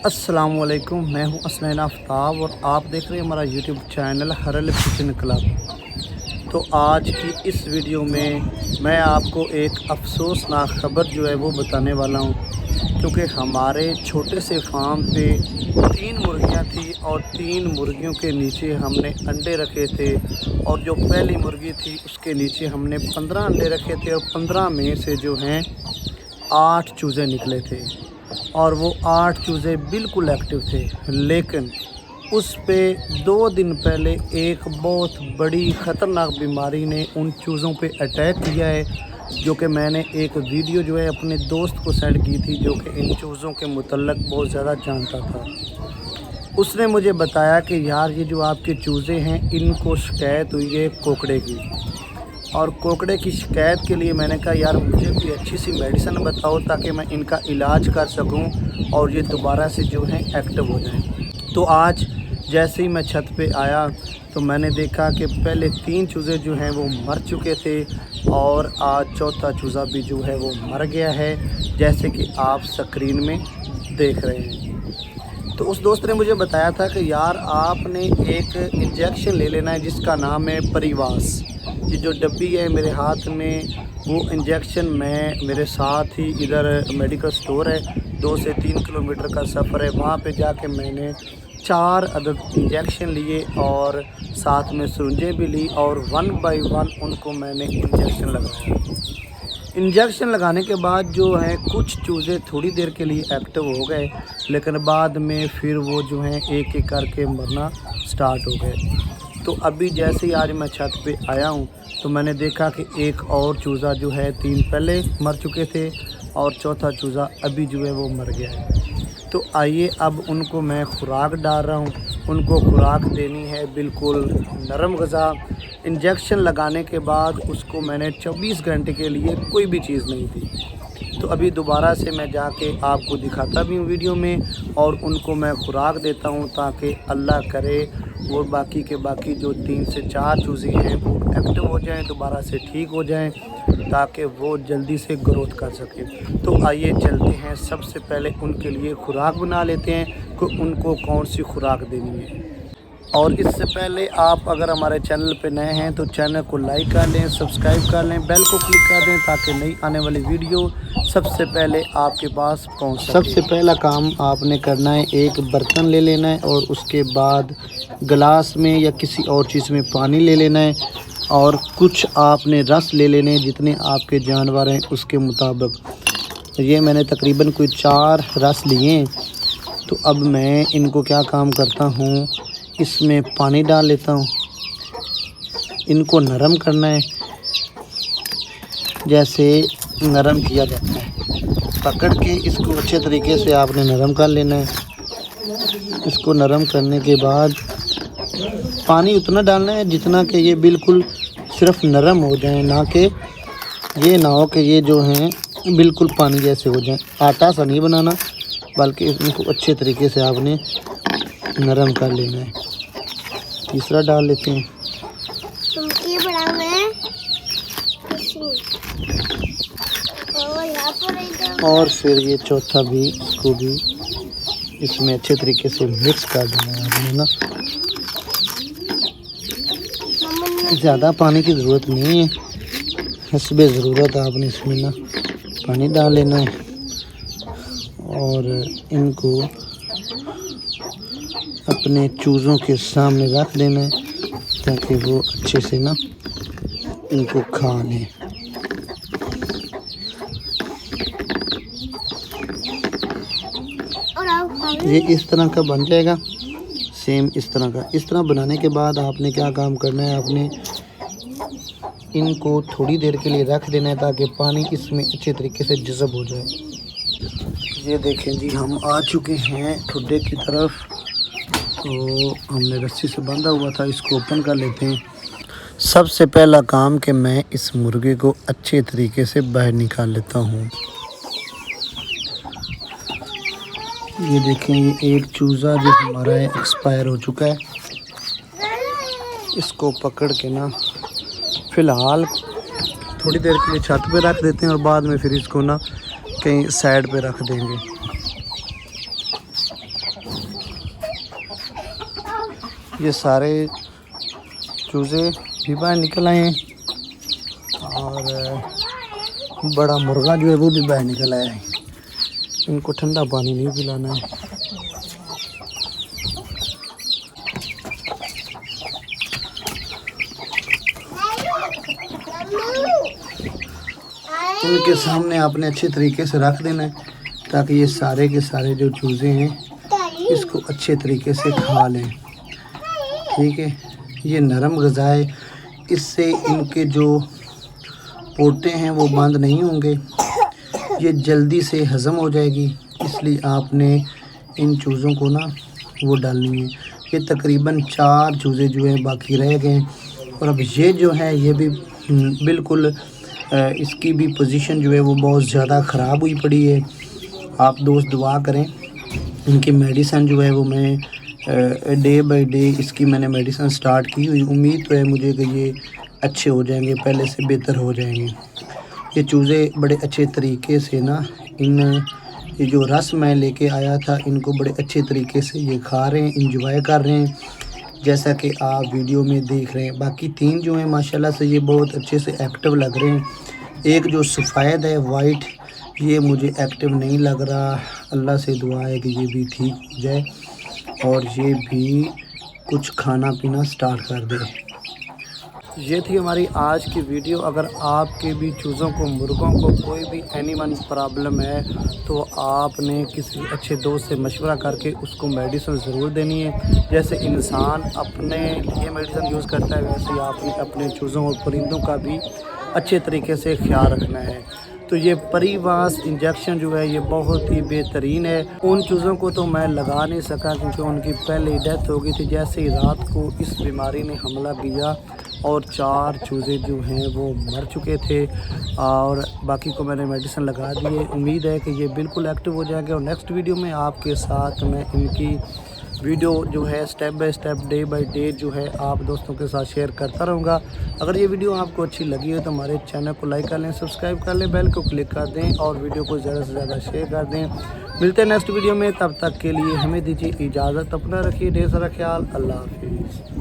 अस्सलामुअलैकुम, मैं हूं असलैन आफ्ताब और आप देख रहे हैं हमारा यूट्यूब चैनल हरल किचन क्लब। तो आज की इस वीडियो में मैं आपको एक अफसोसनाक ख़बर जो है वो बताने वाला हूं, क्योंकि हमारे छोटे से फार्म पे 3 मुर्गियां थी और 3 मुर्गियों के नीचे हमने अंडे रखे थे और जो पहली मुर्गी थी उसके नीचे हमने 15 अंडे रखे थे और 15 में से जो हैं 8 चूज़े निकले थे और वो 8 चूज़े बिल्कुल एक्टिव थे। लेकिन उस पे 2 दिन पहले एक बहुत बड़ी ख़तरनाक बीमारी ने उन चूज़ों पे अटैक किया है, जो कि मैंने एक वीडियो जो है अपने दोस्त को सेंड की थी, जो कि इन चूज़ों के मुतल्लक बहुत ज़्यादा जानता था। उसने मुझे बताया कि यार ये जो आपके चूज़े हैं इनको शिकायत हुई है कोकड़े की, और कोकड़े की शिकायत के लिए मैंने कहा यार मुझे कोई अच्छी सी मेडिसिन बताओ ताकि मैं इनका इलाज कर सकूं और ये दोबारा से जो है एक्टिव हो जाएं। तो आज जैसे ही मैं छत पे आया तो मैंने देखा कि पहले 3 चूज़े जो हैं वो मर चुके थे और आज चौथा चूज़ा भी जो है वो मर गया है, जैसे कि आप स्क्रीन में देख रहे हैं। तो उस दोस्त ने मुझे बताया था कि यार आपने एक इंजेक्शन ले लेना है जिसका नाम है परिवास। ये जो डब्बी है मेरे हाथ में, वो इंजेक्शन मैं मेरे साथ ही इधर मेडिकल स्टोर है, 2 से 3 किलोमीटर का सफ़र है, वहाँ पे जाके मैंने 4 अदद इंजेक्शन लिए और साथ में सिरिंजें भी ली और 1 बाय 1 उनको मैंने इंजेक्शन लगाया। इंजेक्शन लगाने के बाद जो है कुछ चूज़े थोड़ी देर के लिए एक्टिव हो गए, लेकिन बाद में फिर वो जो हैं एक एक करके मरना स्टार्ट हो गए। तो अभी जैसे ही आज मैं छत पे आया हूँ तो मैंने देखा कि एक और चूज़ा जो है 3 पहले मर चुके थे और चौथा चूज़ा अभी जो है वो मर गया है। तो आइए अब उनको मैं खुराक डाल रहा हूँ। उनको खुराक देनी है बिल्कुल नरम ग़िज़ा। इंजेक्शन लगाने के बाद उसको मैंने 24 घंटे के लिए कोई भी चीज़ नहीं दी। तो अभी दोबारा से मैं जाके आपको दिखाता भी हूँ वीडियो में और उनको मैं खुराक देता हूँ ताकि अल्लाह करे वो बाकी के बाकी जो 3 से 4 चूज़े हैं वो एक्टिव हो जाएं, दोबारा से ठीक हो जाएं, ताकि वो जल्दी से ग्रोथ कर सकें। तो आइए चलते हैं, सबसे पहले उनके लिए खुराक बना लेते हैं कि उनको कौन सी खुराक देनी है। और इससे पहले आप अगर हमारे चैनल पे नए हैं तो चैनल को लाइक कर लें, सब्सक्राइब कर लें, बेल को क्लिक कर दें ताकि नई आने वाली वीडियो सबसे पहले आपके पास पहुंच सके। सबसे पहला काम आपने करना है, एक बर्तन ले लेना है और उसके बाद गिलास में या किसी और चीज़ में पानी ले लेना है और कुछ आपने रस ले लेने हैं जितने आपके जानवर हैं उसके मुताबिक। ये मैंने तकरीबन कोई 4 रस लिए हैं। तो अब मैं इनको क्या काम करता हूँ, इसमें पानी डाल लेता हूँ। इनको नरम करना है, जैसे नरम किया जाता है, पकड़ के इसको अच्छे तरीके से आपने नरम कर लेना है। इसको नरम करने के बाद पानी उतना डालना है जितना कि ये बिल्कुल सिर्फ नरम हो जाए, ना कि ये ना हो कि ये जो हैं बिल्कुल पानी जैसे हो जाए। आटा सा नहीं बनाना, बल्कि इनको अच्छे तरीके से आपने नरम कर लेना है। तीसरा डाल लेते हैं। और फिर ये चौथा भी, इसको भी इसमें अच्छे तरीके से मिक्स कर देना है आपने ना। ज़्यादा पानी की ज़रूरत नहीं है, हस्बे ज़रूरत आपने इसमें ना पानी डाल लेना है और इनको अपने चूज़ों के सामने रख देना है ताकि वो अच्छे से ना इनको खा लें। ये इस तरह का बन जाएगा, सेम इस तरह का। इस तरह बनाने के बाद आपने क्या काम करना है, आपने इनको थोड़ी देर के लिए रख देना है ताकि पानी इसमें अच्छे तरीके से जज़ब हो जाए। ये देखें जी, हम आ चुके हैं ठुड्डे की तरफ। तो हमने रस्सी से बांधा हुआ था, इसको ओपन कर लेते हैं। सबसे पहला काम कि मैं इस मुर्गे को अच्छे तरीके से बाहर निकाल लेता हूँ। ये देखें, ये एक चूज़ा जो हमारा है एक्सपायर हो चुका है। इसको पकड़ के ना फ़िलहाल थोड़ी देर के लिए छत पे रख देते हैं और बाद में फिर इसको ना कहीं साइड पे रख देंगे। ये सारे चूज़े भी बाहर निकल आए हैं और बड़ा मुर्गा जो है वो भी बाहर निकल आया है। इनको ठंडा पानी नहीं पिलाना है। इनके सामने आपने अच्छे तरीके से रख देना है ताकि ये सारे के सारे जो चूज़े हैं इसको अच्छे तरीके से खा लें। ठीक है, ये नरम ग़िज़ा है, इससे इनके जो पोटे हैं वो बंद नहीं होंगे, ये जल्दी से हज़म हो जाएगी। इसलिए आपने इन चूज़ों को ना वो डालनी है। ये तकरीबन 4 चूज़े जो हैं बाकी रह गए और अब ये जो है ये भी बिल्कुल इसकी भी पोजीशन जो है वो बहुत ज़्यादा ख़राब हुई पड़ी है। आप दोस्त दुआ करें। इनकी मेडिसिन जो है वो मैं डे बाय डे इसकी मैंने मेडिसिन स्टार्ट की हुई। उम्मीद तो है मुझे कि ये अच्छे हो जाएंगे, पहले से बेहतर हो जाएंगे। ये चूज़े बड़े अच्छे तरीके से ना ये जो रस मैं लेके आया था इनको बड़े अच्छे तरीके से ये खा रहे हैं, इंजॉय कर रहे हैं, जैसा कि आप वीडियो में देख रहे हैं। बाकी 3 जो हैं माशाल्लाह से ये बहुत अच्छे से एक्टिव लग रहे हैं। एक जो सफ़ेद है वाइट, ये मुझे एक्टिव नहीं लग रहा। अल्लाह से दुआ है कि ये भी ठीक हो जाए और ये भी कुछ खाना पीना स्टार्ट कर दे। ये थी हमारी आज की वीडियो। अगर आपके भी चूज़ों को, मुर्गों को कोई भी एनिमल प्रॉब्लम है तो आपने किसी अच्छे दोस्त से मशवरा करके उसको मेडिसिन ज़रूर देनी है। जैसे इंसान अपने लिए मेडिसिन यूज़ करता है वैसे ही आपने अपने चूज़ों और परिंदों का भी अच्छे तरीके से ख्याल रखना है। तो ये परिवास इंजेक्शन जो है ये बहुत ही बेहतरीन है। उन चूज़ों को तो मैं लगा नहीं सका क्योंकि उनकी पहले ही डेथ हो गई थी। जैसे ही रात को इस बीमारी ने हमला किया और 4 चूज़े जो हैं वो मर चुके थे और बाकी को मैंने मेडिसिन लगा दी है। उम्मीद है कि ये बिल्कुल एक्टिव हो जाएंगे और नेक्स्ट वीडियो में आपके साथ मैं इनकी वीडियो जो है step by step, day by day जो है आप दोस्तों के साथ शेयर करता रहूँगा। अगर ये वीडियो आपको अच्छी लगी हो तो हमारे चैनल को लाइक कर लें, सब्सक्राइब कर लें, बेल को क्लिक कर दें और वीडियो को ज़्यादा से ज़्यादा शेयर कर दें। मिलते हैं नेक्स्ट वीडियो में, तब तक के लिए हमें दीजिए इजाज़त। अपना रखिए ढेर सारा ख्याल। अल्लाह हाफिज़।